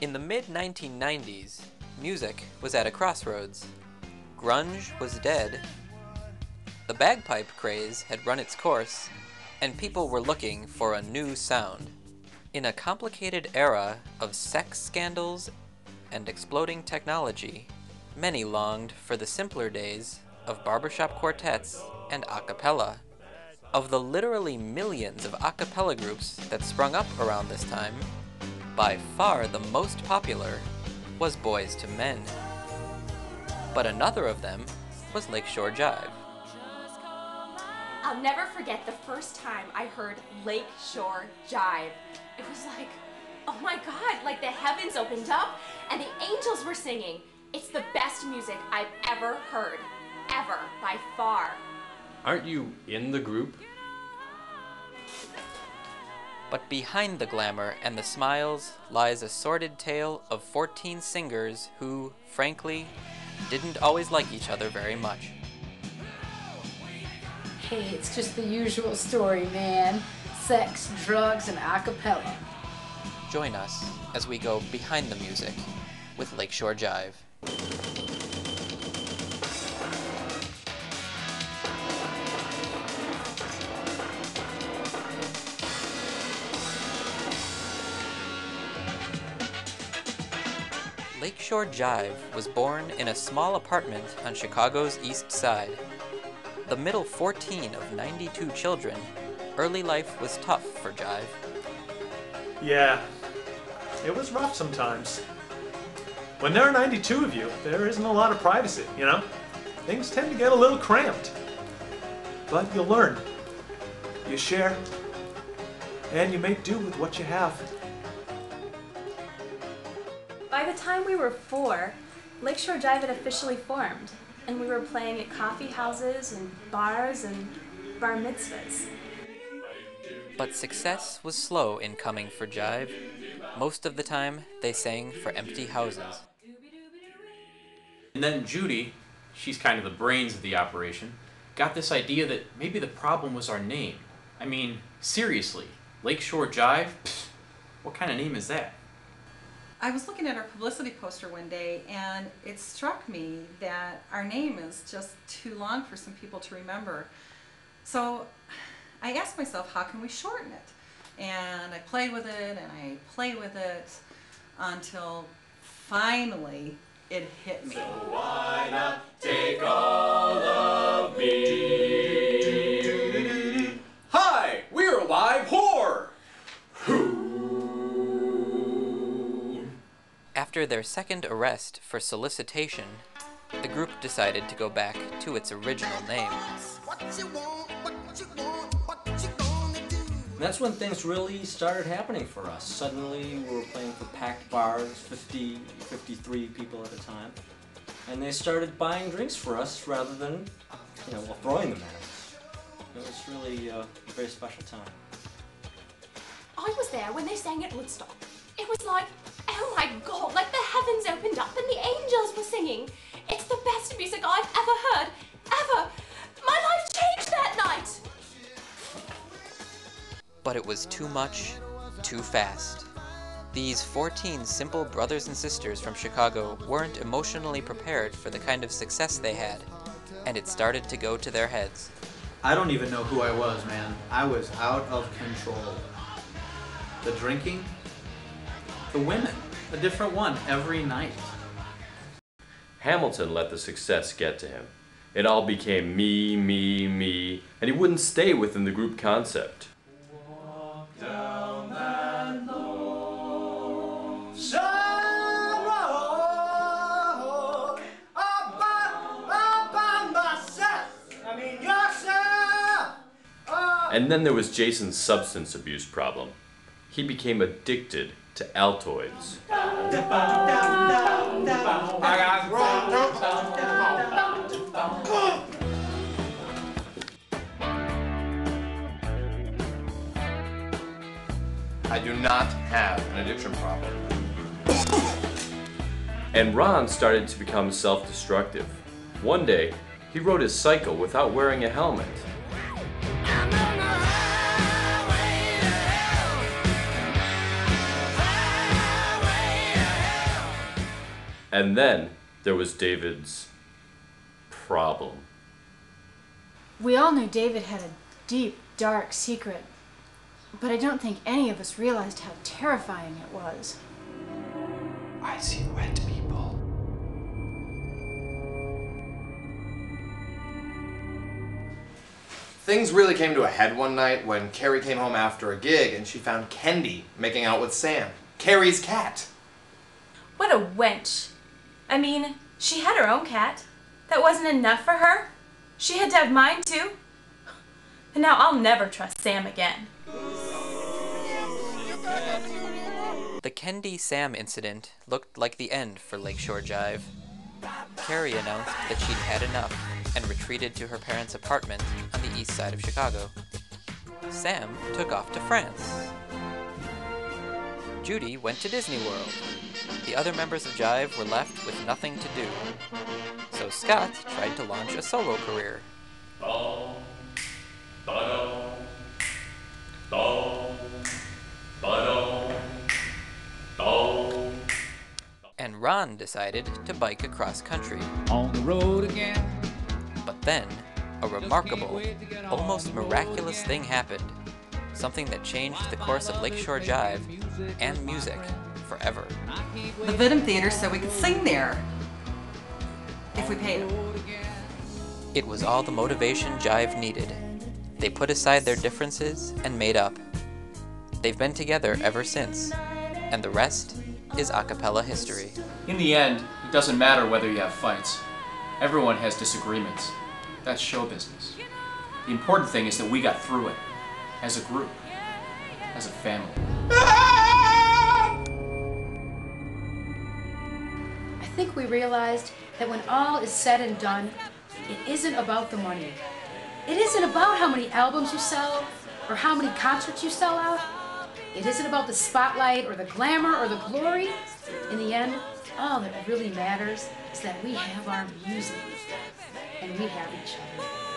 In the mid-1990s, music was at a crossroads. Grunge was dead, the bagpipe craze had run its course, and people were looking for a new sound. In a complicated era of sex scandals and exploding technology, many longed for the simpler days of barbershop quartets and a cappella. Of the literally millions of a cappella groups that sprung up around this time, by far the most popular was Boys to Men. But another of them was Lake Shore Jive. I'll never forget the first time I heard Lake Shore Jive. It was like, oh my God, like the heavens opened up and the angels were singing. It's the best music I've ever heard, ever, by far. Aren't you in the group? But behind the glamour and the smiles lies a sordid tale of 14 singers who, frankly, didn't always like each other very much. Hey, it's just the usual story, man. Sex, drugs, and a cappella. Join us as we go behind the music with Lake Shore Jive. Lake Shore Jive was born in a small apartment on Chicago's East Side. The middle 14 of 92 children, early life was tough for Jive. Yeah, it was rough sometimes. When there are 92 of you, there isn't a lot of privacy, you know? Things tend to get a little cramped. But you learn, you share, and you make do with what you have. By the time we were 4, Lake Shore Jive had officially formed, and we were playing at coffee houses and bars and bar mitzvahs. But success was slow in coming for Jive. Most of the time, they sang for empty houses. And then Judy, she's kind of the brains of the operation, got this idea that maybe the problem was our name. I mean, seriously, Lake Shore Jive? Pfft, what kind of name is that? I was looking at our publicity poster one day, and it struck me that our name is just too long for some people to remember. So I asked myself, how can we shorten it? And I played with it, and I played with it, until finally it hit me. So why not take all of me? Hi, we're Live Whore! After their second arrest for solicitation, the group decided to go back to its original name. And that's when things really started happening for us. Suddenly we were playing for packed bars, 50, 53 people at a time. And they started buying drinks for us rather than, throwing them at us. It was really a very special time. I was there when they sang at Woodstock. It was like, oh my God, like the heavens opened up and the angels were singing. It's the best music I've ever heard, ever. My life changed that night. But it was too much, too fast. These 14 simple brothers and sisters from Chicago weren't emotionally prepared for the kind of success they had, and it started to go to their heads. I don't even know who I was, man. I was out of control. The drinking, the women, a different one every night. Hamilton let the success get to him. It all became me, me, me, and he wouldn't stay within the group concept. Walk down that lonesome road all by myself. I mean yourself. Oh. And then there was Jason's substance abuse problem. He became addicted to Altoids. I do not have an addiction problem. And Ron started to become self-destructive. One day, he rode his cycle without wearing a helmet. And then there was David's problem. We all knew David had a deep, dark secret, but I don't think any of us realized how terrifying it was. I see wet people. Things really came to a head one night when Carrie came home after a gig and she found Kendi making out with Sam, Carrie's cat. What a wench. I mean, she had her own cat. That wasn't enough for her. She had to have mine too. And now I'll never trust Sam again. The Kendi Sam incident looked like the end for Lake Shore Jive. Carrie announced that she'd had enough and retreated to her parents' apartment on the east side of Chicago. Sam took off to France. Judy went to Disney World. The other members of Jive were left with nothing to do. So Scott tried to launch a solo career. And Ron decided to bike across country. On the road again. But then, a remarkable, almost miraculous thing happened. Something that changed the course of Lake Shore Jive and music forever. The Vittum Theater said we could sing there if we paid them. It was all the motivation Jive needed. They put aside their differences and made up. They've been together ever since, and the rest is a cappella history. In the end, it doesn't matter whether you have fights. Everyone has disagreements. That's show business. The important thing is that we got through it, as a group, as a family. I think we realized that when all is said and done, it isn't about the money. It isn't about how many albums you sell or how many concerts you sell out. It isn't about the spotlight or the glamour or the glory. In the end, all that really matters is that we have our music and we have each other.